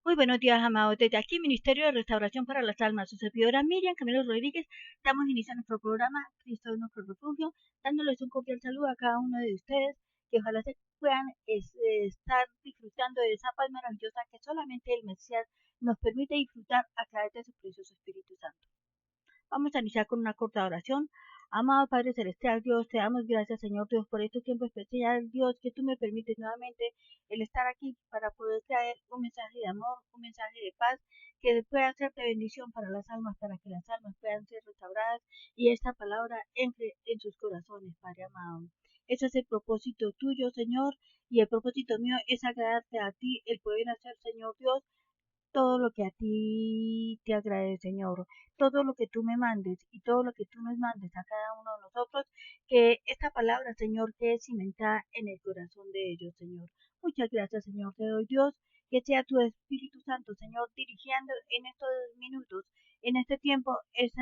Muy buenos días, amados. Desde aquí, Ministerio de Restauración para las Almas, su servidora Miriam Camilo Rodríguez, damos inicio a nuestro programa Cristo es nuestro refugio, dándoles un cordial saludo a cada uno de ustedes, que ojalá se puedan estar disfrutando de esa paz maravillosa que solamente el Mesías nos permite disfrutar a través de su precioso Espíritu Santo. Vamos a iniciar con una corta oración. Amado Padre Celestial, Dios, te damos gracias, Señor Dios, por este tiempo especial, Dios, que tú me permites nuevamente el estar aquí para poder traer un mensaje de amor, un mensaje de paz, que pueda ser de bendición para las almas, para que las almas puedan ser restauradas y esta palabra entre en sus corazones, Padre amado. Ese es el propósito tuyo, Señor, y el propósito mío es agradarte a ti, el poder hacer, Señor Dios, todo lo que a ti te agrade, Señor, todo lo que tú me mandes y todo lo que tú nos mandes a cada uno de nosotros, que esta palabra, Señor, quede cimentada en el corazón de ellos, Señor. Muchas gracias, Señor, te doy Dios, que sea tu Espíritu Santo, Señor, dirigiendo en estos minutos, en este tiempo, este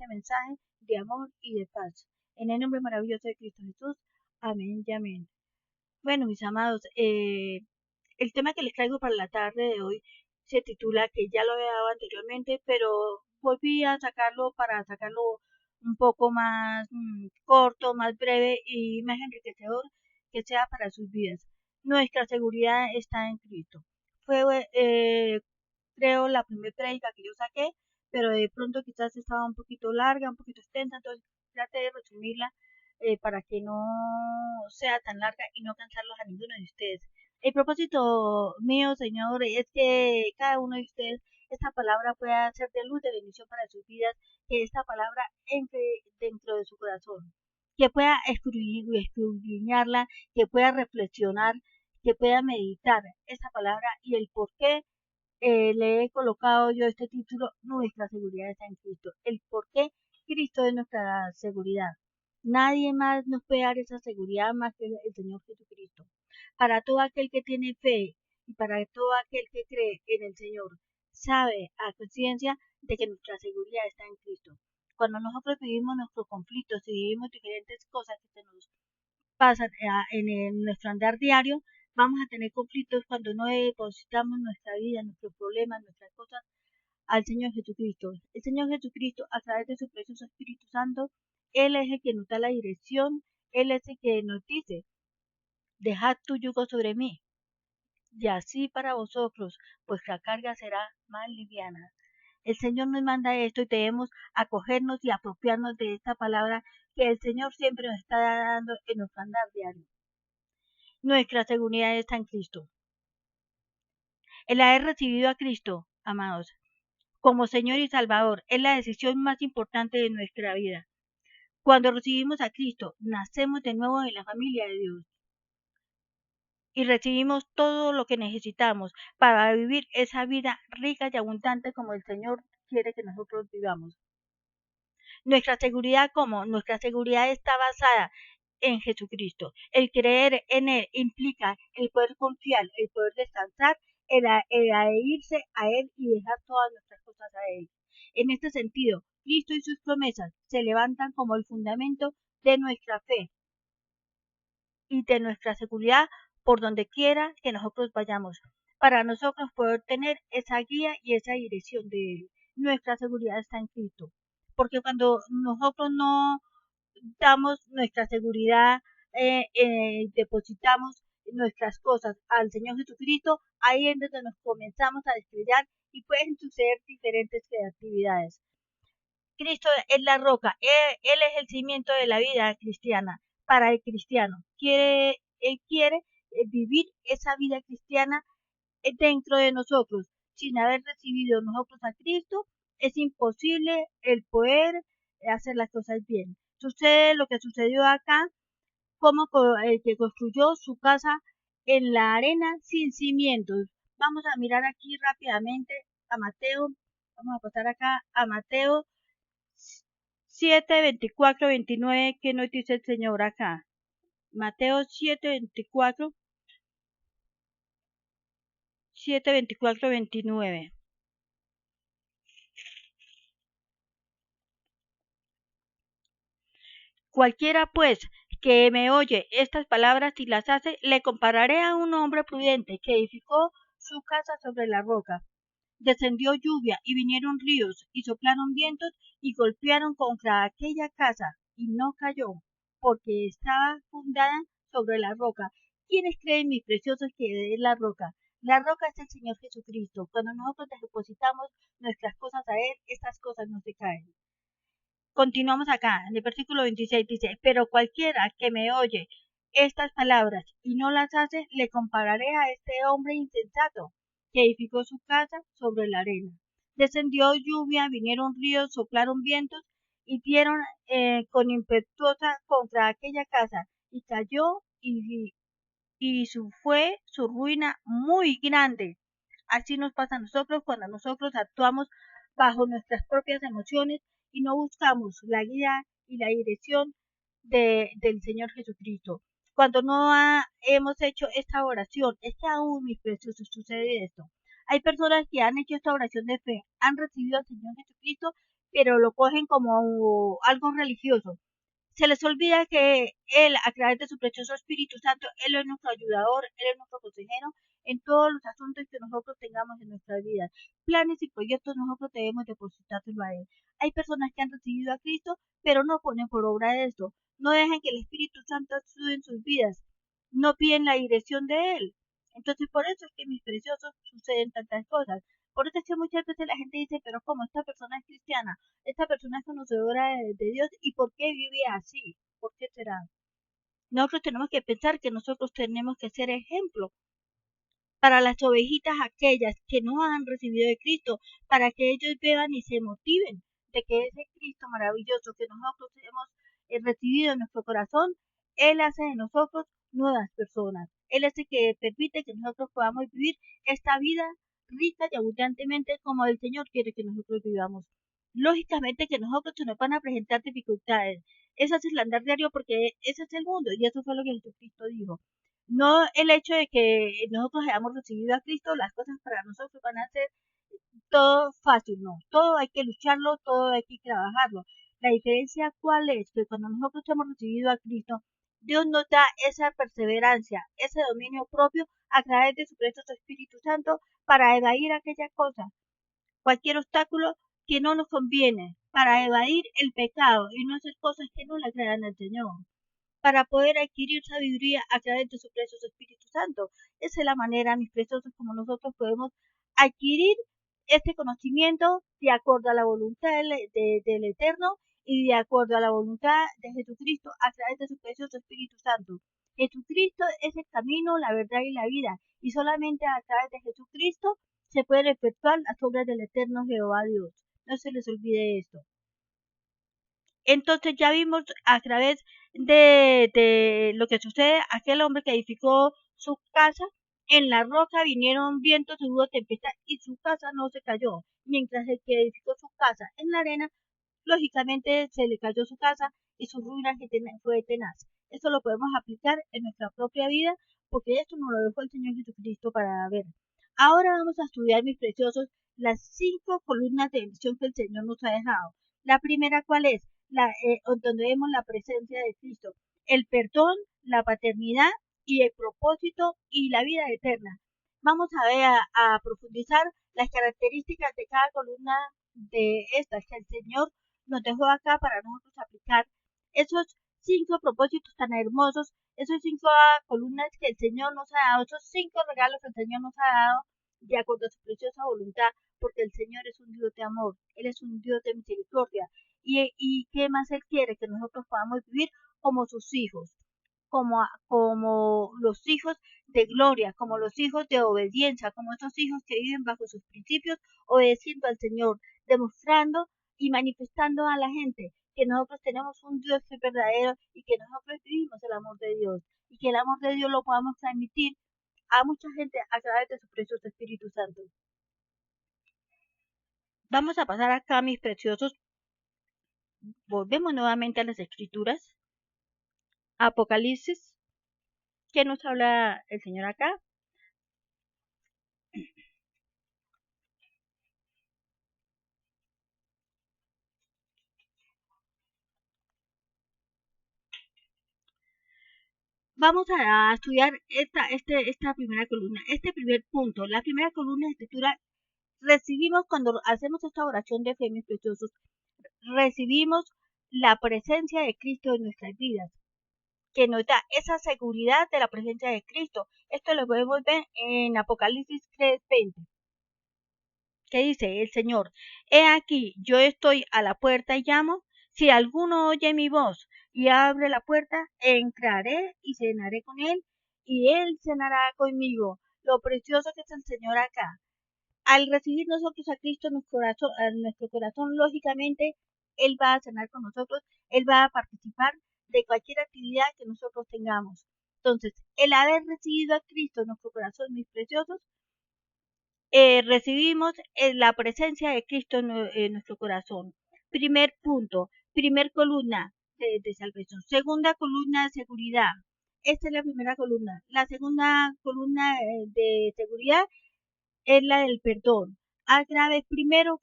mensaje de amor y de paz. En el nombre maravilloso de Cristo Jesús, amén y amén. Bueno, mis amados, el tema que les traigo para la tarde de hoy se titula, que ya lo había dado anteriormente, pero volví a sacarlo para sacarlo un poco más corto, más breve y más enriquecedor, que sea para sus vidas. Nuestra seguridad está en Cristo. Fue, creo, la primera prédica que yo saqué, pero de pronto quizás estaba un poquito larga, un poquito extensa, entonces traté de resumirla para que no sea tan larga y no cansarlos a ninguno de ustedes. El propósito mío, Señor, es que cada uno de ustedes esta palabra pueda ser de luz, de bendición para sus vidas, que esta palabra entre dentro de su corazón, que pueda escudriñarla, que pueda reflexionar, que pueda meditar esta palabra y el por qué le he colocado yo este título, Nuestra seguridad está en Cristo. El por qué Cristo es nuestra seguridad. Nadie más nos puede dar esa seguridad más que el Señor Jesucristo. Para todo aquel que tiene fe y para todo aquel que cree en el Señor, sabe a conciencia de que nuestra seguridad está en Cristo. Cuando nosotros vivimos nuestros conflictos y vivimos diferentes cosas que se nos pasan en nuestro andar diario, vamos a tener conflictos cuando no depositamos nuestra vida, nuestros problemas, nuestras cosas al Señor Jesucristo. El Señor Jesucristo, a través de su precioso Espíritu Santo, Él es el que nos da la dirección, Él es el que nos dice, dejad tu yugo sobre mí, y así para vosotros vuestra carga será más liviana. El Señor nos manda esto y debemos acogernos y apropiarnos de esta palabra que el Señor siempre nos está dando en nuestro andar diario. Nuestra seguridad está en Cristo. El haber recibido a Cristo, amados, como Señor y Salvador, es la decisión más importante de nuestra vida. Cuando recibimos a Cristo, nacemos de nuevo en la familia de Dios y recibimos todo lo que necesitamos para vivir esa vida rica y abundante como el Señor quiere que nosotros vivamos. Nuestra seguridad, ¿cómo? Nuestra seguridad está basada en Jesucristo. El creer en Él implica el poder confiar, el poder descansar, el adherirse a Él y dejar todas nuestras cosas a Él. En este sentido, Cristo y sus promesas se levantan como el fundamento de nuestra fe y de nuestra seguridad por donde quiera que nosotros vayamos, para nosotros poder tener esa guía y esa dirección de Él. Nuestra seguridad está en Cristo, porque cuando nosotros no damos nuestra seguridad, depositamos nuestras cosas al Señor Jesucristo, ahí es donde nos comenzamos a estrellar y pueden suceder diferentes actividades. Cristo es la roca, él es el cimiento de la vida cristiana para el cristiano. Él quiere vivir esa vida cristiana dentro de nosotros. Sin haber recibido nosotros a Cristo, es imposible el poder hacer las cosas bien. Sucede lo que sucedió acá, como el que construyó su casa en la arena sin cimientos. Vamos a mirar aquí rápidamente a Mateo, vamos a pasar acá a Mateo 7, 24, 29, ¿qué nos dice el Señor acá? Mateo 7, 24, 7, 24, 29. Cualquiera, pues, que me oye estas palabras y las hace, le compararé a un hombre prudente que edificó su casa sobre la roca. Descendió lluvia y vinieron ríos y soplaron vientos y golpearon contra aquella casa y no cayó, porque estaba fundada sobre la roca. ¿Quiénes creen, mis preciosos, que es la roca? La roca es el Señor Jesucristo. Cuando nosotros depositamos nuestras cosas a Él, estas cosas no se caen. Continuamos acá, en el versículo 26 dice, pero cualquiera que me oye estas palabras y no las hace, le compararé a este hombre insensato que edificó su casa sobre la arena. Descendió lluvia, vinieron ríos, soplaron vientos y dieron con impetuosa contra aquella casa y cayó fue su ruina muy grande. Así nos pasa a nosotros cuando nosotros actuamos bajo nuestras propias emociones y no buscamos la guía y la dirección del Señor Jesucristo. Cuando no hemos hecho esta oración, es que aún, mis preciosos, sucede esto. Hay personas que han hecho esta oración de fe, han recibido al Señor Jesucristo, pero lo cogen como algo religioso. Se les olvida que Él, a través de su precioso Espíritu Santo, Él es nuestro ayudador, Él es nuestro consejero en todos los asuntos que nosotros tengamos en nuestra vida. Planes y proyectos nosotros debemos depositárselo a Él. Hay personas que han recibido a Cristo, pero no ponen por obra esto. No dejan que el Espíritu Santo actúe en sus vidas. No piden la dirección de Él. Entonces, por eso es que, mis preciosos, suceden tantas cosas. Por eso es que muchas veces la gente dice, pero ¿cómo esta persona es cristiana? Esta persona es conocedora de Dios y por qué vive así, por qué será. Nosotros tenemos que pensar que nosotros tenemos que ser ejemplo para las ovejitas aquellas que no han recibido de Cristo, para que ellos vean y se motiven de que ese Cristo maravilloso que nosotros hemos recibido en nuestro corazón, Él hace de nosotros nuevas personas. Él es el que permite que nosotros podamos vivir esta vida rica y abundantemente como el Señor quiere que nosotros vivamos. Lógicamente que nosotros se nos van a presentar dificultades. Eso es el andar diario porque ese es el mundo y eso fue lo que Jesucristo dijo. No el hecho de que nosotros hayamos recibido a Cristo, las cosas para nosotros van a ser todo fácil, no. Todo hay que lucharlo, todo hay que trabajarlo. La diferencia cuál es, que cuando nosotros hemos recibido a Cristo, Dios nos da esa perseverancia, ese dominio propio a través de su precioso Espíritu Santo para evadir aquellas cosas, cualquier obstáculo que no nos conviene, para evadir el pecado y no hacer cosas que no le agradan al Señor, para poder adquirir sabiduría a través de su precioso Espíritu Santo. Esa es la manera, mis preciosos, como nosotros podemos adquirir este conocimiento de acuerdo a la voluntad del Eterno y de acuerdo a la voluntad de Jesucristo a través de su precioso Espíritu Santo. Jesucristo es el camino, la verdad y la vida, y solamente a través de Jesucristo se puede efectuar las obras del Eterno Jehová Dios. No se les olvide esto. Entonces ya vimos a través de lo que sucede, aquel hombre que edificó su casa, en la roca vinieron vientos y hubo tempestad y su casa no se cayó, mientras el que edificó su casa en la arena, lógicamente se le cayó su casa y su ruina fue tenaz. Esto lo podemos aplicar en nuestra propia vida porque esto nos lo dejó el Señor Jesucristo para ver. Ahora vamos a estudiar, mis preciosos, las 5 columnas de bendición que el Señor nos ha dejado. La primera, ¿cuál es? Donde vemos la presencia de Cristo, el perdón, la paternidad y el propósito y la vida eterna. Vamos a ver a profundizar las características de cada columna de estas que el Señor nos dejó acá para nosotros aplicar esos 5 propósitos tan hermosos, esos 5 columnas que el Señor nos ha dado, esos 5 regalos que el Señor nos ha dado de acuerdo a su preciosa voluntad, porque el Señor es un Dios de amor, Él es un Dios de misericordia. ¿Y qué más Él quiere? Que nosotros podamos vivir como sus hijos, como los hijos de gloria, como los hijos de obediencia, como esos hijos que viven bajo sus principios, obedeciendo al Señor, demostrando y manifestando a la gente que nosotros tenemos un Dios que es verdadero y que nosotros vivimos el amor de Dios y que el amor de Dios lo podamos transmitir a mucha gente a través de su precioso Espíritu Santo. Vamos a pasar acá, mis preciosos. Volvemos nuevamente a las Escrituras. Apocalipsis. ¿Qué nos habla el Señor acá? Vamos a estudiar esta primera columna, este primer punto. La primera columna de escritura recibimos cuando hacemos esta oración de fe, mis preciosos, recibimos la presencia de Cristo en nuestras vidas, que nos da esa seguridad de la presencia de Cristo. Esto lo podemos ver en Apocalipsis 3:20, que dice el Señor: He aquí, yo estoy a la puerta y llamo. Si alguno oye mi voz y abre la puerta, entraré y cenaré con él, y él cenará conmigo. Lo precioso que es el Señor acá. Al recibir nosotros a Cristo en nuestro corazón, lógicamente, Él va a cenar con nosotros, Él va a participar de cualquier actividad que nosotros tengamos. Entonces, el haber recibido a Cristo en nuestro corazón, mis preciosos, recibimos la presencia de Cristo en nuestro corazón. Primer punto, primer columna de salvación. Segunda columna de seguridad. Esta es la primera columna. La segunda columna de seguridad es la del perdón. A través, primero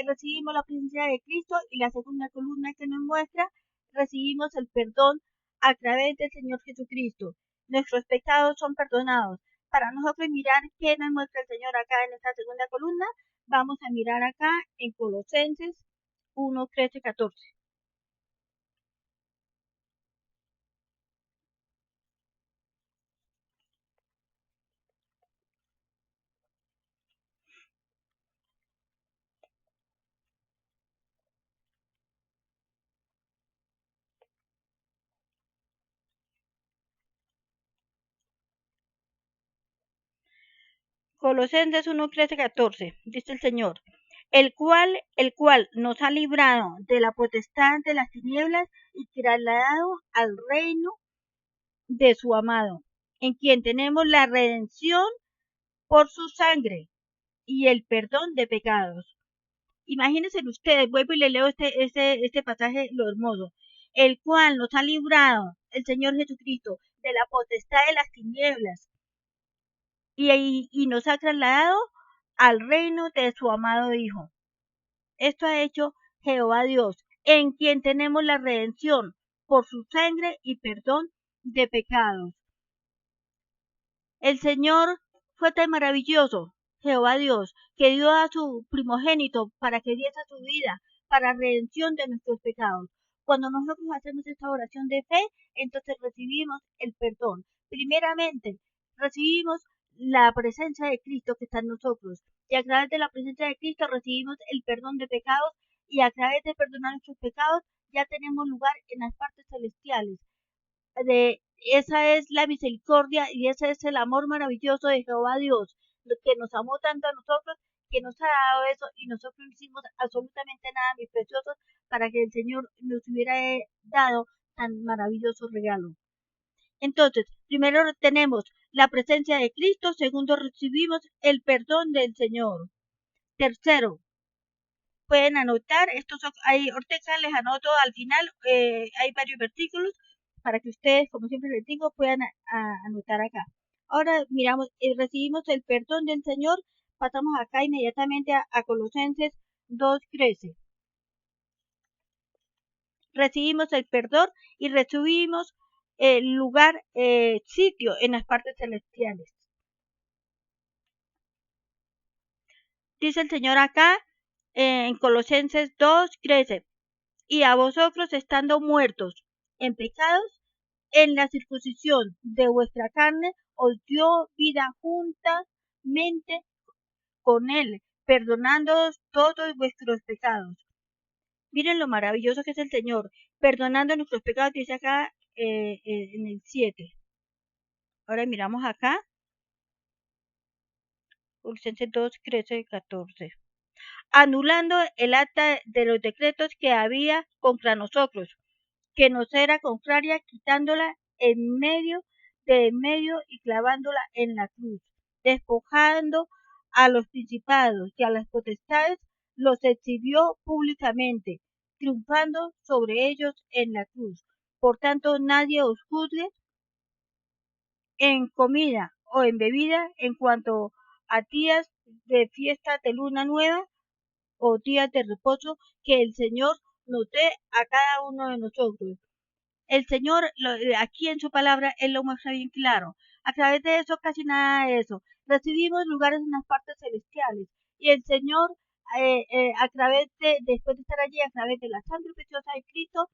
recibimos la presencia de Cristo, y la segunda columna que nos muestra, recibimos el perdón a través del Señor Jesucristo. Nuestros pecados son perdonados. Para nosotros mirar qué nos muestra el Señor acá en esta segunda columna, vamos a mirar acá en Colosenses 1:13-14. Colosenses 1:13-14, dice el Señor: el cual nos ha librado de la potestad de las tinieblas y trasladado al reino de su amado, en quien tenemos la redención por su sangre y el perdón de pecados. Imagínense ustedes, vuelvo y le leo este pasaje, lo hermoso: el cual nos ha librado, el Señor Jesucristo, de la potestad de las tinieblas y nos ha trasladado al reino de su amado Hijo. Esto ha hecho Jehová Dios, en quien tenemos la redención por su sangre y perdón de pecados. El Señor fue tan maravilloso, Jehová Dios, que dio a su primogénito para que diese su vida para redención de nuestros pecados. Cuando nosotros hacemos esta oración de fe, entonces recibimos el perdón. Primeramente, recibimos la presencia de Cristo que está en nosotros, y a través de la presencia de Cristo recibimos el perdón de pecados, y a través de perdonar nuestros pecados ya tenemos lugar en las partes celestiales. Esa es la misericordia y ese es el amor maravilloso de Jehová Dios, lo que nos amó tanto a nosotros, que nos ha dado eso, y nosotros no hicimos absolutamente nada, mis preciosos, para que el Señor nos hubiera dado tan maravilloso regalo. Entonces, primero tenemos la presencia de Cristo, segundo recibimos el perdón del Señor. Tercero, pueden anotar, ahorita les anoto al final, hay varios versículos para que ustedes, como siempre les digo, puedan anotar acá. Ahora miramos, recibimos el perdón del Señor, pasamos acá inmediatamente a Colosenses 2:13. Recibimos el perdón y recibimos el lugar, sitio en las partes celestiales. Dice el Señor acá en Colosenses 2:13: y a vosotros, estando muertos en pecados, en la circuncisión de vuestra carne, os dio vida juntamente con él, perdonándoos todos vuestros pecados. Miren lo maravilloso que es el Señor, perdonando nuestros pecados, dice acá en el 7. Ahora miramos acá, Colosenses 2:13-14. Anulando el acta de los decretos que había contra nosotros, que nos era contraria, quitándola de en medio y clavándola en la cruz, despojando a los principados y a las potestades, los exhibió públicamente, triunfando sobre ellos en la cruz. Por tanto, nadie os juzgue en comida o en bebida, en cuanto a días de fiesta de luna nueva o días de reposo, que el Señor nos dé a cada uno de nosotros. El Señor, aquí en su palabra, Él lo muestra bien claro. A través de eso, casi nada de eso. Recibimos lugares en las partes celestiales. Y el Señor, a través después de estar allí, a través de la sangre preciosa de Cristo,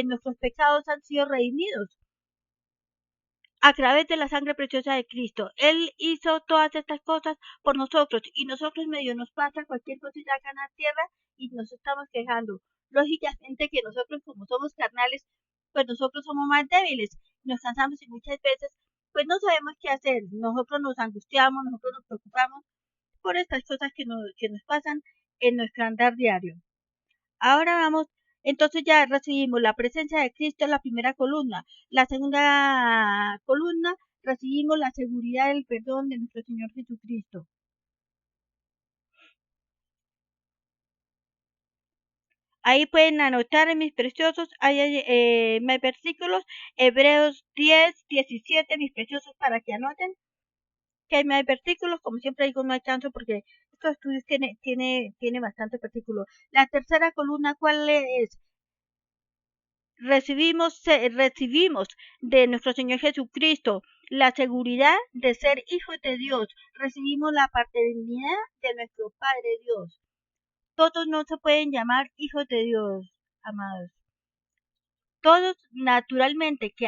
nuestros pecados han sido redimidos a través de la sangre preciosa de Cristo. Él hizo todas estas cosas por nosotros y nosotros medio nos pasa cualquier cosita acá en la tierra y nos estamos quejando. Lógicamente que nosotros como somos carnales, pues nosotros somos más débiles, nos cansamos y muchas veces pues no sabemos qué hacer. Nosotros nos angustiamos, nosotros nos preocupamos por estas cosas que nos pasan en nuestro andar diario. Ahora vamos, entonces ya recibimos la presencia de Cristo en la primera columna. La segunda columna recibimos la seguridad del perdón de nuestro Señor Jesucristo. Ahí pueden anotar, mis preciosos, hay más versículos, Hebreos 10, 17, mis preciosos, para que anoten que hay más versículos. Como siempre digo, no alcanzo porque estos estudios tiene bastante versículos. La tercera columna, ¿cuál es? Recibimos de nuestro Señor Jesucristo la seguridad de ser hijos de Dios. Recibimos la paternidad de nuestro Padre Dios. Todos no se pueden llamar hijos de Dios, amados. Todos naturalmente que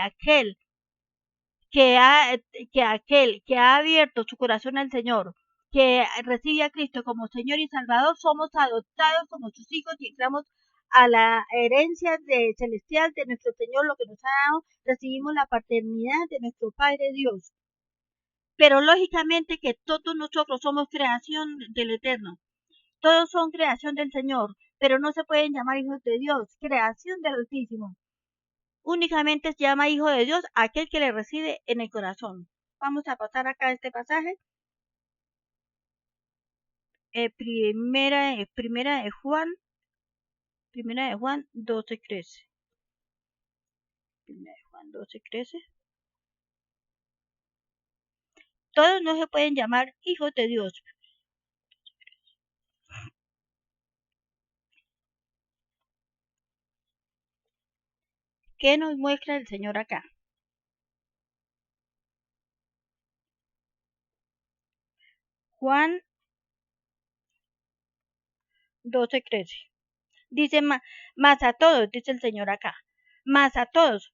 ha abierto su corazón al Señor, que recibe a Cristo como Señor y Salvador, somos adoptados como sus hijos y entramos a la herencia celestial de nuestro Señor, lo que nos ha dado, recibimos la paternidad de nuestro Padre Dios. Pero lógicamente que todos nosotros somos creación del Eterno, todos son creación del Señor, pero no se pueden llamar hijos de Dios, creación del Altísimo. Únicamente se llama hijo de Dios aquel que le recibe en el corazón. Vamos a pasar acá este pasaje. Primera de Juan 12:13. Primera de Juan 12:13. Todos no se pueden llamar hijos de Dios. ¿Qué nos muestra el Señor acá? Juan 12:13. Dice, más a todos, dice el Señor acá, más a todos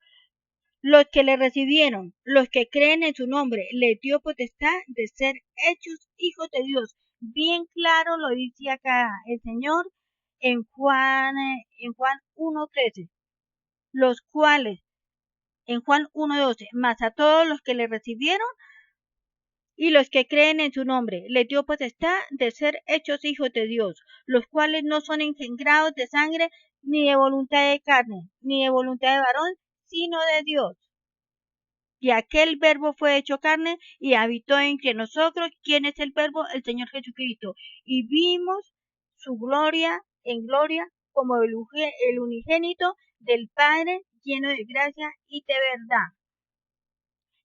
los que le recibieron, los que creen en su nombre, les dio potestad de ser hechos hijos de Dios. Bien claro lo dice acá el Señor en Juan 1:13, los cuales, en Juan 1:12, más a todos los que le recibieron y los que creen en su nombre, les dio potestad de ser hechos hijos de Dios, los cuales no son engendrados de sangre, ni de voluntad de carne, ni de voluntad de varón, sino de Dios. Y aquel verbo fue hecho carne y habitó entre nosotros. ¿Quién es el verbo? El Señor Jesucristo. Y vimos su gloria en gloria como el unigénito del Padre, lleno de gracia y de verdad.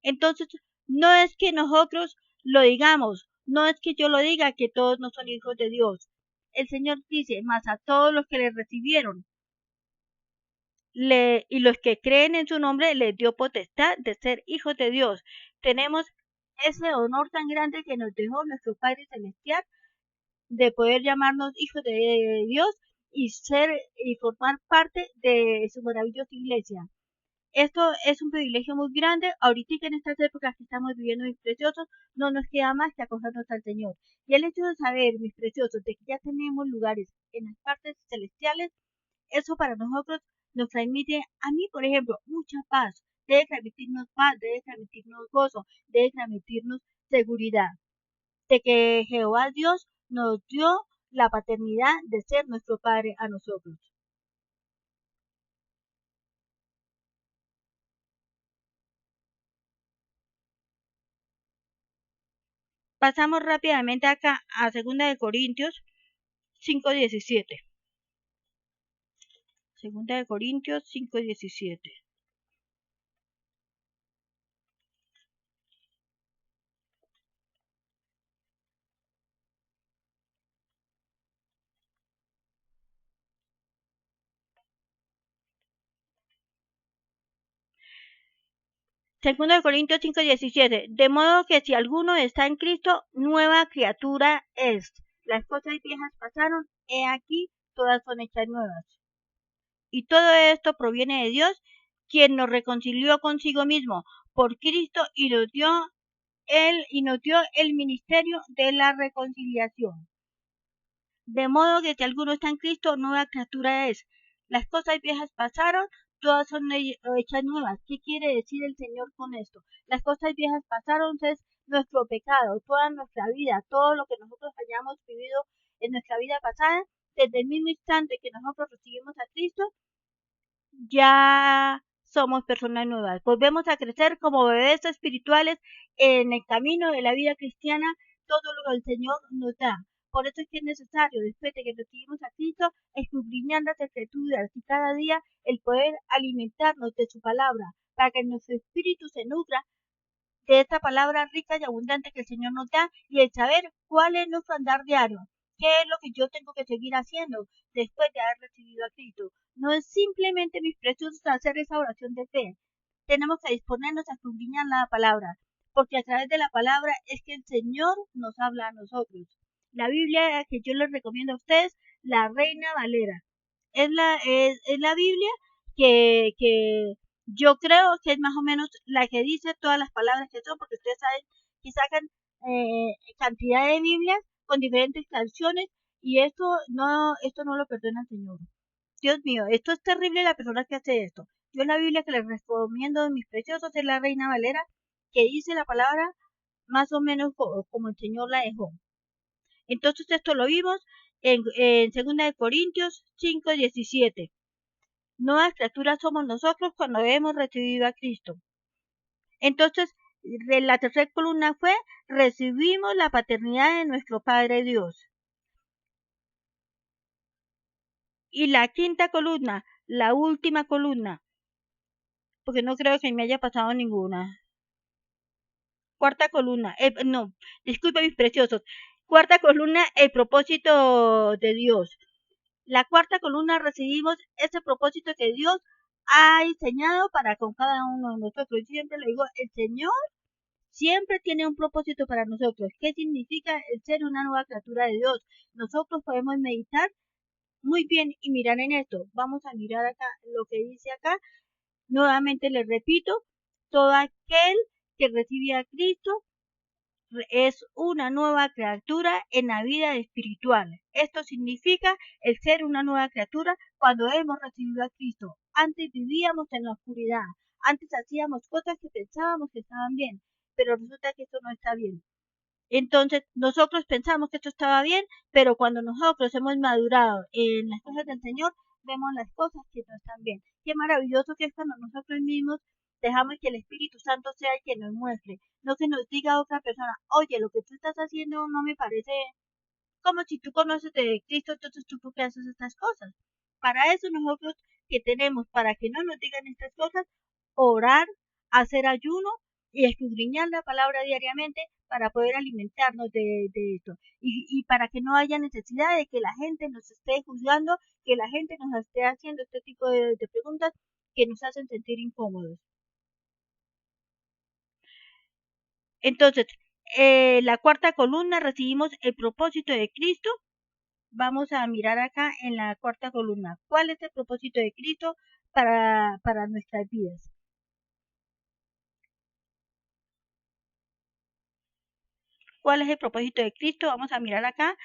Entonces, no es que nosotros lo digamos, no es que yo lo diga que todos no son hijos de Dios. El Señor dice, más a todos los que le recibieron, y los que creen en su nombre les dio potestad de ser hijos de Dios. Tenemos ese honor tan grande que nos dejó nuestro Padre Celestial de poder llamarnos hijos de Dios y formar parte de su maravillosa iglesia. Esto es un privilegio muy grande. Ahorita en estas épocas que estamos viviendo, mis preciosos, no nos queda más que acogernos al Señor. Y el hecho de saber, mis preciosos, de que ya tenemos lugares en las partes celestiales, eso para nosotros nos transmite, a mí por ejemplo, mucha paz, debe transmitirnos gozo, debe transmitirnos seguridad de que Jehová Dios nos dio la paternidad de ser nuestro Padre a nosotros. Pasamos rápidamente acá a 2 de Corintios 5:17. 2 de Corintios 5:17. Segundo de Corintios 5:17. De modo que si alguno está en Cristo, nueva criatura es. Las cosas viejas pasaron, he aquí, todas son hechas nuevas. Y todo esto proviene de Dios, quien nos reconcilió consigo mismo por Cristo y nos dio el ministerio de la reconciliación. De modo que si alguno está en Cristo, nueva criatura es. Las cosas viejas pasaron, todas son hechas nuevas. ¿Qué quiere decir el Señor con esto? Las cosas viejas pasaron es nuestro pecado, toda nuestra vida, todo lo que nosotros hayamos vivido en nuestra vida pasada, desde el mismo instante que nosotros recibimos a Cristo, ya somos personas nuevas. Volvemos a crecer como bebés espirituales en el camino de la vida cristiana, todo lo que el Señor nos da. Por eso es que es necesario, después de que recibimos a Cristo, escudriñar las escrituras y cada día el poder alimentarnos de su palabra, para que nuestro espíritu se nutra de esta palabra rica y abundante que el Señor nos da, y el saber cuál es nuestro andar diario, qué es lo que yo tengo que seguir haciendo después de haber recibido a Cristo. No es simplemente, mis preciosos, hacer esa oración de fe. Tenemos que disponernos a escudriñar la palabra, porque a través de la palabra es que el Señor nos habla a nosotros. La Biblia que yo les recomiendo a ustedes, la Reina Valera, es la Biblia que yo creo que es más o menos la que dice todas las palabras que son, porque ustedes saben que sacan cantidad de Biblias con diferentes canciones, y esto no lo perdona el Señor. Dios mío, esto es terrible la persona que hace esto. Yo la Biblia que les recomiendo, mis preciosos, es la Reina Valera, que dice la palabra más o menos como el Señor la dejó. Entonces esto lo vimos en 2 de Corintios 5:17. Nuevas criaturas somos nosotros cuando hemos recibido a Cristo. Entonces, la tercera columna fue, recibimos la paternidad de nuestro Padre Dios. Y la quinta columna, la última columna, porque no creo que me haya pasado ninguna. Cuarta columna, no, disculpe mis preciosos. Cuarta columna, el propósito de Dios. La cuarta columna recibimos ese propósito que Dios ha diseñado para con cada uno de nosotros. Yo siempre le digo, el Señor siempre tiene un propósito para nosotros. ¿Qué significa el ser una nueva criatura de Dios? Nosotros podemos meditar muy bien y mirar en esto. Vamos a mirar acá lo que dice acá. Nuevamente les repito, todo aquel que recibe a Cristo es una nueva criatura en la vida espiritual. Esto significa el ser una nueva criatura cuando hemos recibido a Cristo. Antes vivíamos en la oscuridad, antes hacíamos cosas que pensábamos que estaban bien, pero resulta que esto no está bien. Entonces nosotros pensamos que esto estaba bien, pero cuando nosotros hemos madurado en las cosas del Señor, vemos las cosas que no están bien. Qué maravilloso que es cuando nosotros mismos dejamos que el Espíritu Santo sea el que nos muestre, no que nos diga a otra persona, oye, lo que tú estás haciendo no me parece, como si tú conoces de Cristo, entonces tú por qué haces estas cosas. Para eso nosotros que tenemos, para que no nos digan estas cosas, orar, hacer ayuno y escudriñar la palabra diariamente para poder alimentarnos de esto. Y para que no haya necesidad de que la gente nos esté juzgando, que la gente nos esté haciendo este tipo de preguntas que nos hacen sentir incómodos. Entonces, la cuarta columna recibimos el propósito de Cristo. Vamos a mirar acá en la cuarta columna. ¿Cuál es el propósito de Cristo para nuestras vidas? ¿Cuál es el propósito de Cristo? Vamos a mirar acá.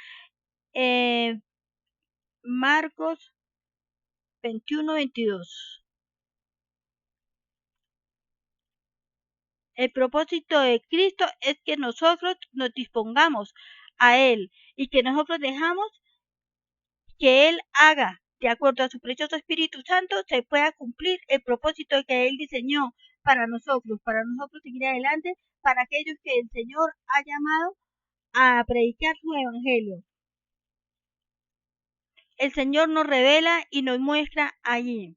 Marcos 21:22. El propósito de Cristo es que nosotros nos dispongamos a Él y que nosotros dejamos que Él haga, de acuerdo a su precioso Espíritu Santo, se pueda cumplir el propósito que Él diseñó para nosotros seguir adelante, para aquellos que el Señor ha llamado a predicar su evangelio. El Señor nos revela y nos muestra allí.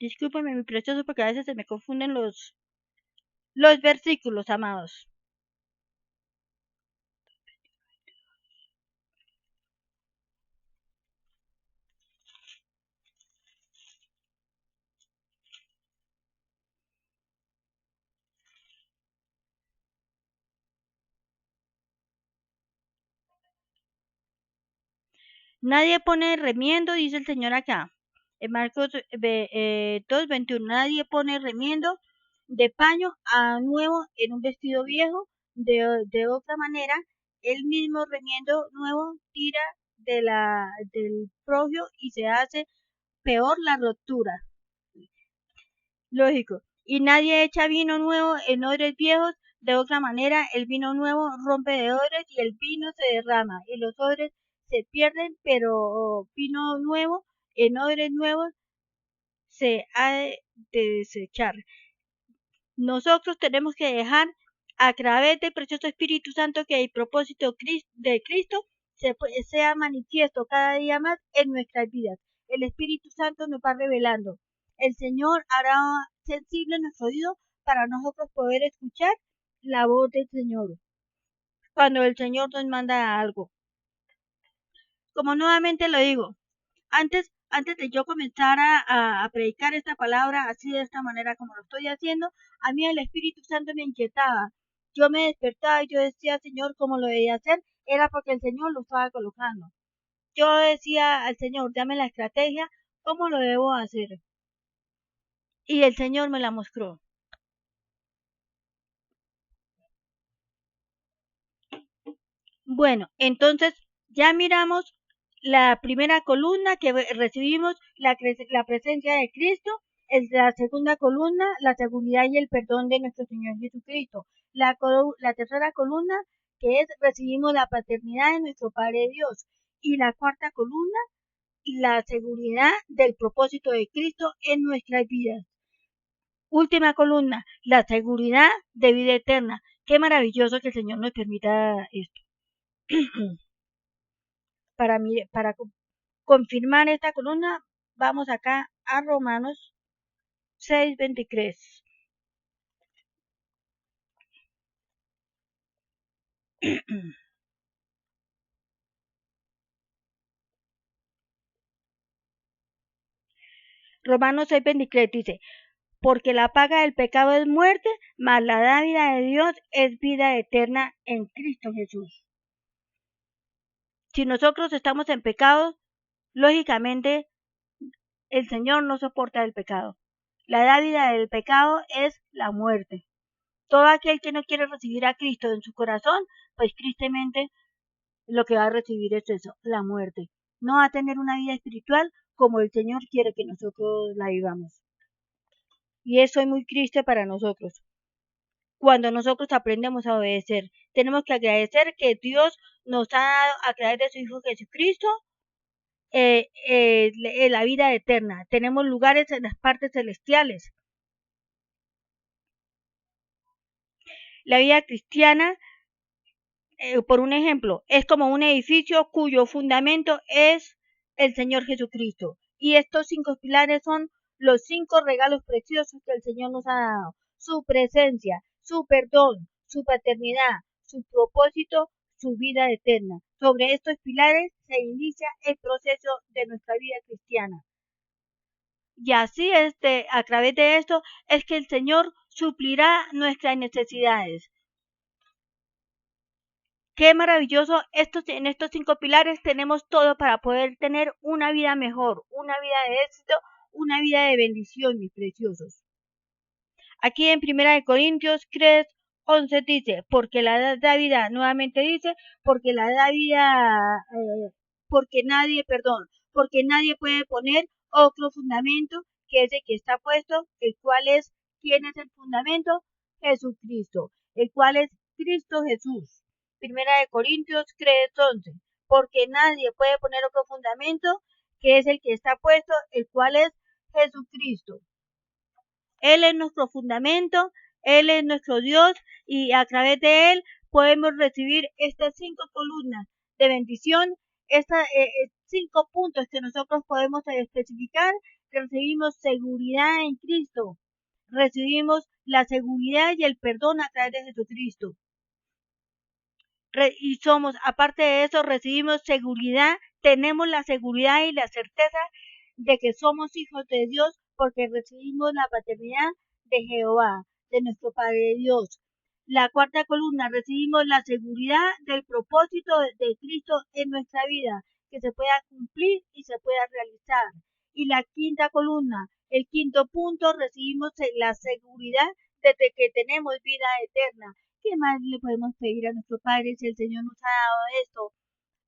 Discúlpenme, mi precioso, porque a veces se me confunden los versículos, amados. Nadie pone remiendo, dice el Señor acá. En Marcos 2:21, nadie pone remiendo de paño a nuevo en un vestido viejo. De otra manera, el mismo remiendo nuevo tira del propio y se hace peor la ruptura. Lógico. Y nadie echa vino nuevo en odres viejos, de otra manera el vino nuevo rompe de odres y el vino se derrama y los odres se pierden, pero vino nuevo en odres nuevos se ha de desechar. Nosotros tenemos que dejar a través del precioso Espíritu Santo que el propósito de Cristo sea manifiesto cada día más en nuestras vidas. El Espíritu Santo nos va revelando. El Señor hará sensible nuestro oído para nosotros poder escuchar la voz del Señor cuando el Señor nos manda algo. Como nuevamente lo digo, antes de yo comenzar a predicar esta palabra así de esta manera como lo estoy haciendo, a mí el Espíritu Santo me inquietaba. Yo me despertaba y yo decía, Señor, ¿cómo lo debía hacer? Era porque el Señor lo estaba colocando. Yo decía al Señor, dame la estrategia, ¿cómo lo debo hacer? Y el Señor me la mostró. Bueno, entonces ya miramos la primera columna que recibimos la presencia de Cristo, es la segunda columna, la seguridad y el perdón de nuestro Señor Jesucristo. La tercera columna que es recibimos la paternidad de nuestro Padre Dios. Y la cuarta columna, la seguridad del propósito de Cristo en nuestras vidas. Última columna, la seguridad de vida eterna. Qué maravilloso que el Señor nos permita esto. Para confirmar esta columna, vamos acá a Romanos 6:23. Romanos 6:23 dice, porque la paga del pecado es muerte, mas la dádiva de Dios es vida eterna en Cristo Jesús. Si nosotros estamos en pecado, lógicamente el Señor no soporta el pecado. La dádiva del pecado es la muerte. Todo aquel que no quiere recibir a Cristo en su corazón, pues tristemente lo que va a recibir es eso, la muerte. No va a tener una vida espiritual como el Señor quiere que nosotros la vivamos. Y eso es muy triste para nosotros. Cuando nosotros aprendemos a obedecer, tenemos que agradecer que Dios nos ha dado a través de su Hijo Jesucristo la vida eterna. Tenemos lugares en las partes celestiales. La vida cristiana, por un ejemplo, es como un edificio cuyo fundamento es el Señor Jesucristo. Y estos 5 pilares son los 5 regalos preciosos que el Señor nos ha dado. Su presencia, su perdón, su paternidad, su propósito, su vida eterna. Sobre estos pilares se inicia el proceso de nuestra vida cristiana. Y así a través de esto es que el Señor suplirá nuestras necesidades. Qué maravilloso, en estos 5 pilares tenemos todo para poder tener una vida mejor, una vida de éxito, una vida de bendición, mis preciosos. Aquí en 1 Corintios 3:11 dice, porque la Dávida, nuevamente dice, porque la Dávida, porque nadie puede poner otro fundamento que ese que está puesto, el cual es, ¿quién es el fundamento? Jesucristo, el cual es Cristo Jesús. 1 Corintios 3:11, porque nadie puede poner otro fundamento que es el que está puesto, el cual es Jesucristo. Él es nuestro fundamento, Él es nuestro Dios y a través de Él podemos recibir estas 5 columnas de bendición, estas 5 puntos que nosotros podemos especificar. Recibimos seguridad en Cristo, recibimos la seguridad y el perdón a través de Jesucristo. Y somos, aparte de eso, recibimos seguridad, tenemos la seguridad y la certeza de que somos hijos de Dios porque recibimos la paternidad de Jehová, de nuestro Padre Dios. La cuarta columna, recibimos la seguridad del propósito de Cristo en nuestra vida, que se pueda cumplir y se pueda realizar. Y la quinta columna, el quinto punto, recibimos la seguridad de que tenemos vida eterna. ¿Qué más le podemos pedir a nuestro Padre si el Señor nos ha dado esto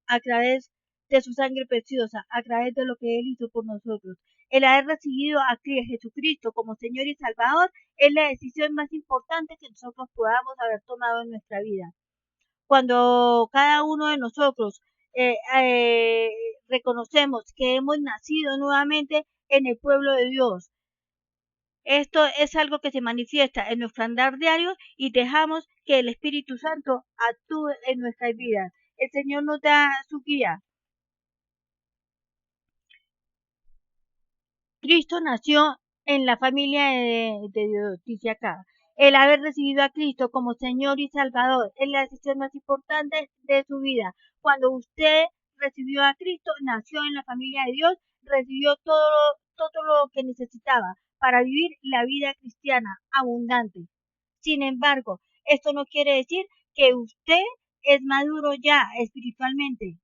a través de su sangre preciosa, a través de lo que Él hizo por nosotros? El haber recibido a Jesucristo como Señor y Salvador es la decisión más importante que nosotros podamos haber tomado en nuestra vida. Cuando cada uno de nosotros reconocemos que hemos nacido nuevamente en el pueblo de Dios, esto es algo que se manifiesta en nuestro andar diario y dejamos que el Espíritu Santo actúe en nuestras vidas. El Señor nos da su guía. Cristo nació en la familia de Dios, dice acá. El haber recibido a Cristo como Señor y Salvador es la decisión más importante de su vida. Cuando usted recibió a Cristo, nació en la familia de Dios, recibió todo lo que necesitaba para vivir la vida cristiana abundante. Sin embargo, esto no quiere decir que usted es maduro ya espiritualmente,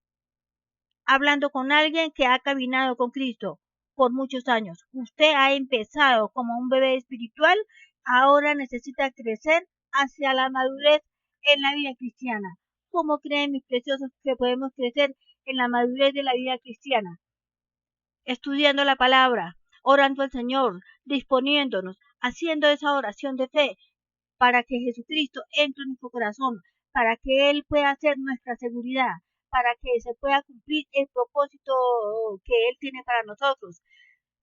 hablando con alguien que ha caminado con Cristo por muchos años. Usted ha empezado como un bebé espiritual, ahora necesita crecer hacia la madurez en la vida cristiana. ¿Cómo creen mis preciosos que podemos crecer en la madurez de la vida cristiana? Estudiando la palabra, orando al Señor, disponiéndonos, haciendo esa oración de fe para que Jesucristo entre en nuestro corazón, para que Él pueda ser nuestra seguridad, para que se pueda cumplir el propósito que Él tiene para nosotros,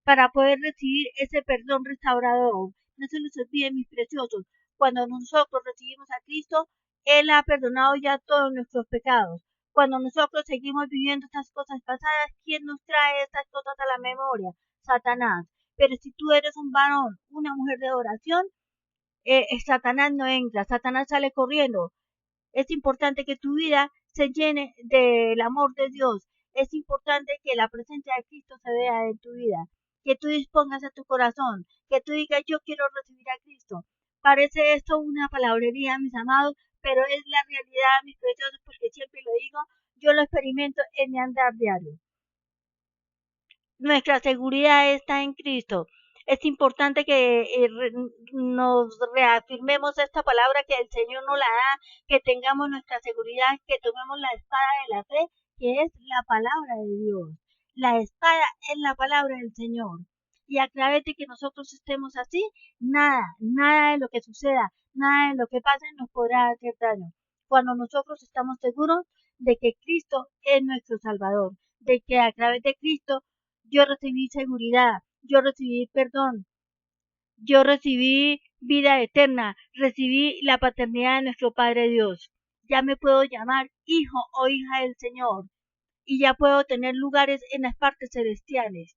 para poder recibir ese perdón restaurador. No se nos olviden, mis preciosos, cuando nosotros recibimos a Cristo, Él ha perdonado ya todos nuestros pecados. Cuando nosotros seguimos viviendo estas cosas pasadas, ¿quién nos trae estas cosas a la memoria? Satanás. Pero si tú eres un varón, una mujer de oración, Satanás no entra, Satanás sale corriendo. Es importante que tu vida se llene del amor de Dios. Es importante que la presencia de Cristo se vea en tu vida. Que tú dispongas a tu corazón. Que tú digas, yo quiero recibir a Cristo. Parece esto una palabrería, mis amados, pero es la realidad, mis preciosos, porque siempre lo digo, yo lo experimento en mi andar diario. Nuestra seguridad está en Cristo. Es importante que nos reafirmemos esta palabra que el Señor nos la da, que tengamos nuestra seguridad, que tomemos la espada de la fe, que es la palabra de Dios. La espada es la palabra del Señor. Y a través de que nosotros estemos así, nada de lo que suceda, nada de lo que pase nos podrá hacer daño. Cuando nosotros estamos seguros de que Cristo es nuestro Salvador, de que a través de Cristo yo recibí seguridad, yo recibí perdón, yo recibí vida eterna, recibí la paternidad de nuestro Padre Dios. Ya me puedo llamar hijo o hija del Señor y ya puedo tener lugares en las partes celestiales.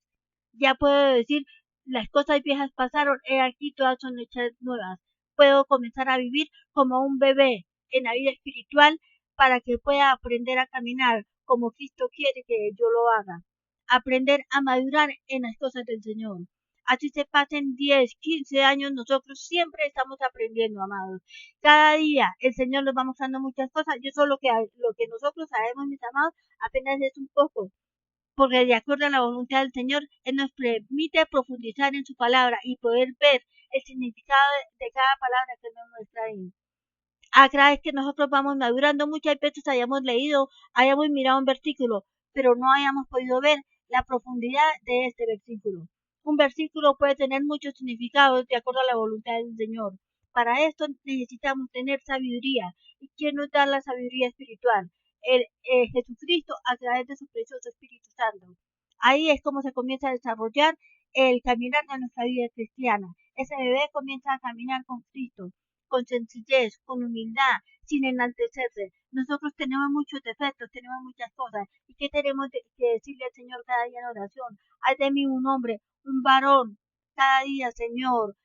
Ya puedo decir, las cosas viejas pasaron, he aquí todas son hechas nuevas. Puedo comenzar a vivir como un bebé en la vida espiritual para que pueda aprender a caminar como Cristo quiere que yo lo haga. Aprender a madurar en las cosas del Señor. Así se pasen 10, 15 años, nosotros siempre estamos aprendiendo, amados. Cada día el Señor nos va mostrando muchas cosas. Yo solo lo que nosotros sabemos, mis amados, apenas es un poco, porque de acuerdo a la voluntad del Señor, Él nos permite profundizar en su palabra y poder ver el significado de cada palabra que nos muestra ahí. A cada vez que nosotros vamos madurando, muchas veces hayamos leído, hayamos mirado un versículo, pero no hayamos podido ver la profundidad de este versículo. Un versículo puede tener muchos significados de acuerdo a la voluntad del Señor. Para esto necesitamos tener sabiduría. ¿Y quién nos da la sabiduría espiritual? Jesucristo a través de su precioso Espíritu Santo. Ahí es como se comienza a desarrollar el caminar de nuestra vida cristiana. Ese bebé comienza a caminar con Cristo, con sencillez, con humildad, sin enaltecerse. Nosotros tenemos muchos defectos, tenemos muchas cosas. ¿Y qué tenemos que decirle al Señor cada día en oración? Haz de mí un hombre, un varón, cada día, Señor,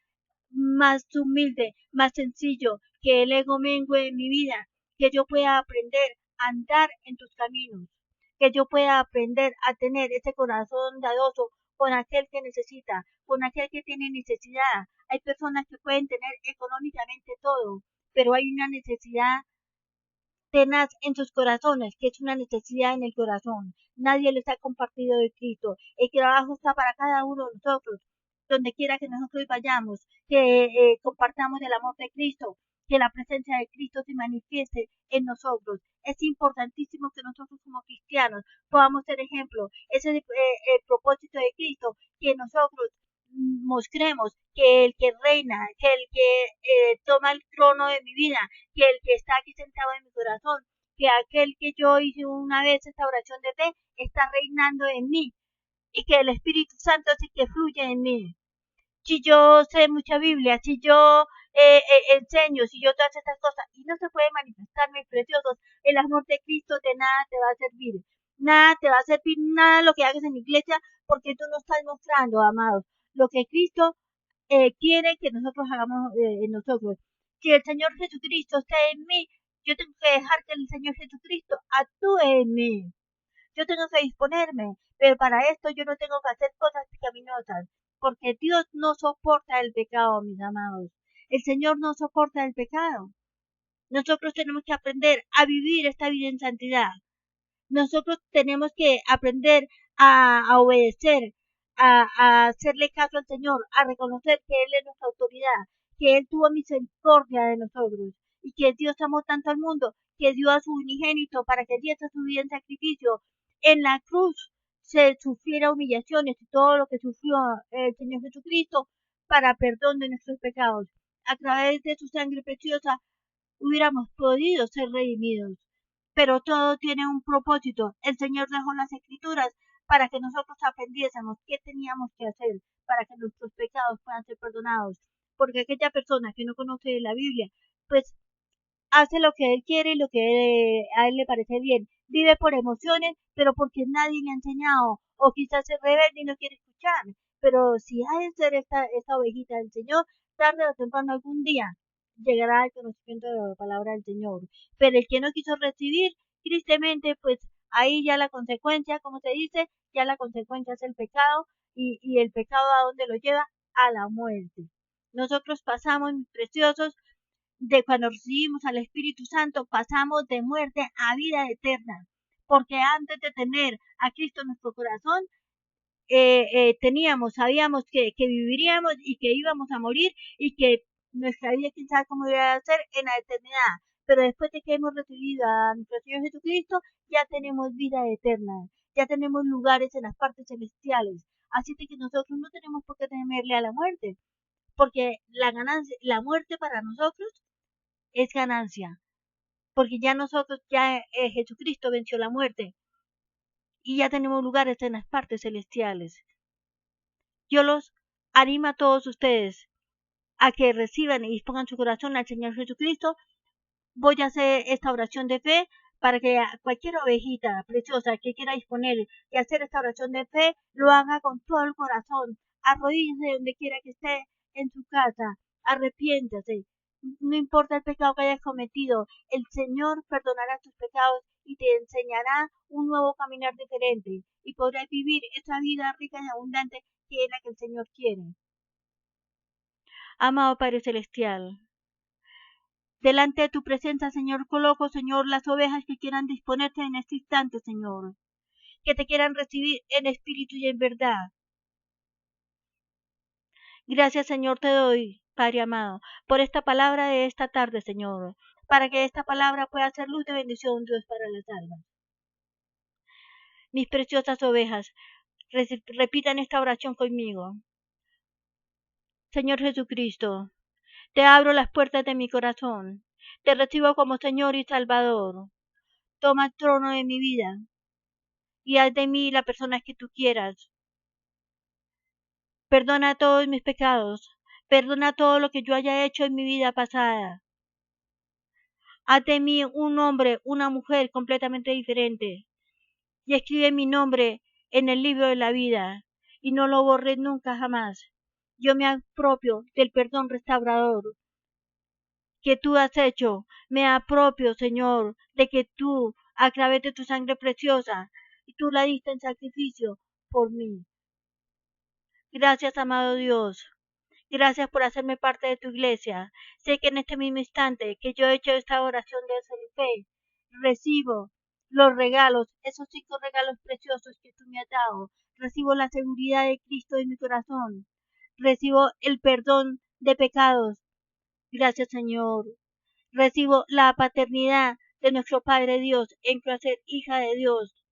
más humilde, más sencillo, que el ego mengue en mi vida, que yo pueda aprender a andar en tus caminos, que yo pueda aprender a tener ese corazón dadoso con aquel que necesita, con aquel que tiene necesidad. Hay personas que pueden tener económicamente todo, pero hay una necesidad tenaz en sus corazones, que es una necesidad en el corazón. Nadie les ha compartido de Cristo. El trabajo está para cada uno de nosotros, donde quiera que nosotros vayamos, que compartamos el amor de Cristo, que la presencia de Cristo se manifieste en nosotros. Es importantísimo que nosotros como cristianos podamos ser ejemplo. Ese es el propósito de Cristo, que nosotros mostremos que el que reina, que el que toma el trono de mi vida, que el que está aquí sentado en mi corazón, que aquel que yo hice una vez esta oración de fe está reinando en mí y que el Espíritu Santo es el que fluye en mí. Si yo sé mucha Biblia, si yo enseño, si yo todas estas cosas y no se puede manifestar, mis preciosos, el amor de Cristo de nada te va a servir. Nada te va a servir, nada lo que hagas en la iglesia, porque tú no estás mostrando, amados, lo que Cristo quiere que nosotros hagamos en nosotros. Si el Señor Jesucristo está en mí, yo tengo que dejar que el Señor Jesucristo actúe en mí. Yo tengo que disponerme, pero para esto yo no tengo que hacer cosas pecaminosas, porque Dios no soporta el pecado, mis amados. El Señor no soporta el pecado. Nosotros tenemos que aprender a vivir esta vida en santidad. Nosotros tenemos que aprender a obedecer, a hacerle caso al Señor, a reconocer que Él es nuestra autoridad, que Él tuvo misericordia de nosotros y que Dios amó tanto al mundo que dio a su unigénito para que diese su vida en sacrificio. En la cruz se sufriera humillaciones y todo lo que sufrió el Señor Jesucristo para perdón de nuestros pecados. A través de su sangre preciosa hubiéramos podido ser redimidos. Pero todo tiene un propósito. El Señor dejó las Escrituras para que nosotros aprendiésemos qué teníamos que hacer para que nuestros pecados puedan ser perdonados. Porque aquella persona que no conoce la Biblia, pues hace lo que él quiere y lo que a él le parece bien. Vive por emociones, pero porque nadie le ha enseñado. O quizás se rebelde y no quiere escuchar. Pero si ha de ser esta ovejita del Señor, tarde o temprano algún día llegará al conocimiento de la palabra del Señor. Pero el que no quiso recibir, tristemente, pues ahí ya la consecuencia, como se dice, ya la consecuencia es el pecado y el pecado a dónde lo lleva, a la muerte. Nosotros pasamos, mis preciosos, de cuando recibimos al Espíritu Santo, pasamos de muerte a vida eterna, porque antes de tener a Cristo en nuestro corazón, sabíamos que viviríamos y que íbamos a morir y que nuestra vida quién sabe cómo iba a ser en la eternidad. Pero después de que hemos recibido a nuestro Señor Jesucristo, ya tenemos vida eterna, ya tenemos lugares en las partes celestiales. Así que nosotros no tenemos por qué temerle a la muerte, porque la muerte para nosotros es ganancia, porque ya Jesucristo venció la muerte y ya tenemos lugares en las partes celestiales. Yo los animo a todos ustedes a que reciban y dispongan su corazón al Señor Jesucristo. Voy a hacer esta oración de fe para que cualquier ovejita preciosa que quiera disponer y hacer esta oración de fe lo haga con todo el corazón. Arrodíllese donde quiera que esté en su casa. Arrepiéntase. No importa el pecado que hayas cometido, el Señor perdonará tus pecados y te enseñará un nuevo caminar diferente y podrás vivir esa vida rica y abundante que es la que el Señor quiere. Amado Padre Celestial, delante de tu presencia, Señor, coloco, Señor, las ovejas que quieran disponerse en este instante, Señor, que te quieran recibir en espíritu y en verdad. Gracias, Señor, te doy, Padre amado, por esta palabra de esta tarde, Señor, para que esta palabra pueda ser luz de bendición, Dios, para las almas. Mis preciosas ovejas, repitan esta oración conmigo. Señor Jesucristo, te abro las puertas de mi corazón, te recibo como Señor y Salvador. Toma el trono de mi vida y haz de mí la persona que tú quieras. Perdona todos mis pecados, perdona todo lo que yo haya hecho en mi vida pasada. Haz de mí un hombre, una mujer completamente diferente y escribe mi nombre en el libro de la vida y no lo borres nunca jamás. Yo me apropio del perdón restaurador que tú has hecho. Me apropio, Señor, de que tú, a través de tu sangre preciosa, y tú la diste en sacrificio por mí. Gracias, amado Dios. Gracias por hacerme parte de tu iglesia. Sé que en este mismo instante que yo he hecho esta oración de fe, recibo los regalos, esos 5 regalos preciosos que tú me has dado. Recibo la seguridad de Cristo en mi corazón. Recibo el perdón de pecados. Gracias, Señor. Recibo la paternidad de nuestro Padre Dios en ser hija de Dios.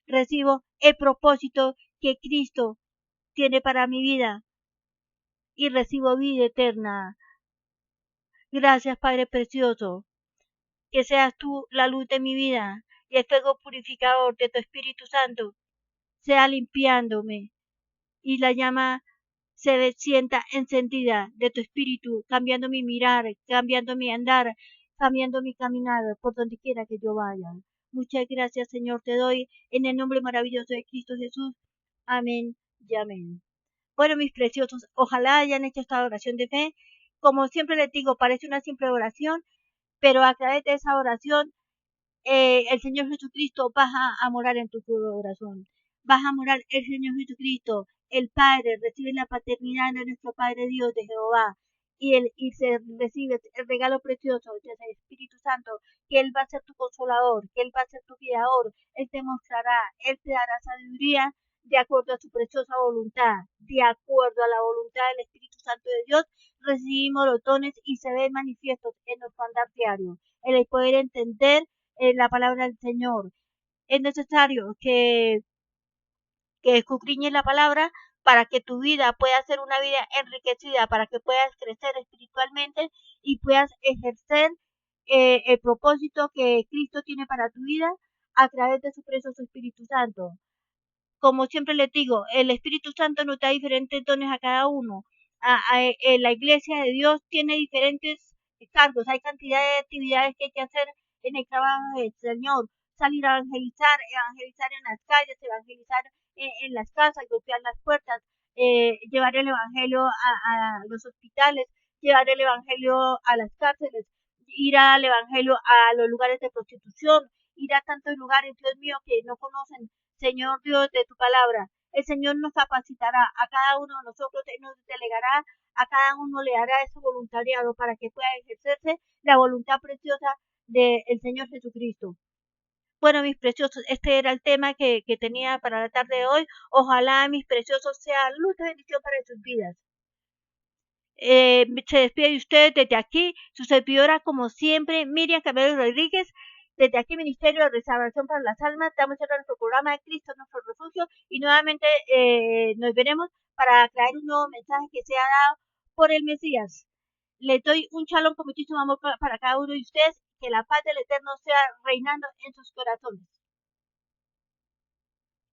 Recibo el propósito que Cristo tiene para mi vida y recibo vida eterna. Gracias, Padre precioso. Que seas tú la luz de mi vida y el fuego purificador de tu Espíritu Santo sea limpiándome y la llama se sienta encendida de tu espíritu, cambiando mi mirar, cambiando mi andar, cambiando mi caminar por donde quiera que yo vaya. Muchas gracias, Señor, te doy en el nombre maravilloso de Cristo Jesús. Amén y amén. Bueno, mis preciosos, ojalá hayan hecho esta oración de fe. Como siempre les digo, parece una simple oración, pero a través de esa oración el Señor Jesucristo baja a morar en tu corazón. Baja a morar el Señor Jesucristo, el Padre, recibe la paternidad de nuestro Padre Dios, de Jehová, y se recibe el regalo precioso del Espíritu Santo, que Él va a ser tu consolador, que Él va a ser tu guiador, Él te mostrará, Él te dará sabiduría de acuerdo a su preciosa voluntad, de acuerdo a la voluntad del Espíritu Santo de Dios, recibimos los dones y se ven manifiestos en nuestro andar diario, en el poder entender la palabra del Señor. Es necesario que escudriñes la palabra para que tu vida pueda ser una vida enriquecida, para que puedas crecer espiritualmente y puedas ejercer el propósito que Cristo tiene para tu vida a través de su precioso Espíritu Santo. Como siempre les digo, el Espíritu Santo nos da diferentes dones a cada uno. La iglesia de Dios tiene diferentes cargos, hay cantidad de actividades que hay que hacer en el trabajo del Señor, salir a evangelizar, evangelizar en las calles, evangelizar en las casas, golpear las puertas, llevar el evangelio a los hospitales, llevar el evangelio a las cárceles, ir al evangelio a los lugares de prostitución, ir a tantos lugares, Dios mío, que no conocen, Señor Dios, de tu palabra. El Señor nos capacitará a cada uno de nosotros, Él nos delegará, a cada uno le hará ese voluntariado para que pueda ejercerse la voluntad preciosa del Señor Jesucristo. Bueno, mis preciosos, este era el tema que tenía para la tarde de hoy. Ojalá, mis preciosos, sea luz de bendición para sus vidas. Se despide de ustedes desde aquí, su servidora, como siempre, Miriam Camilo Rodríguez. Desde aquí, Ministerio de Restauración para las Almas, damos a nuestro programa de Cristo, nuestro refugio, y nuevamente nos veremos para traer un nuevo mensaje que sea dado por el Mesías. Les doy un shalom con muchísimo amor para cada uno de ustedes, que la paz del Eterno sea reinando en sus corazones.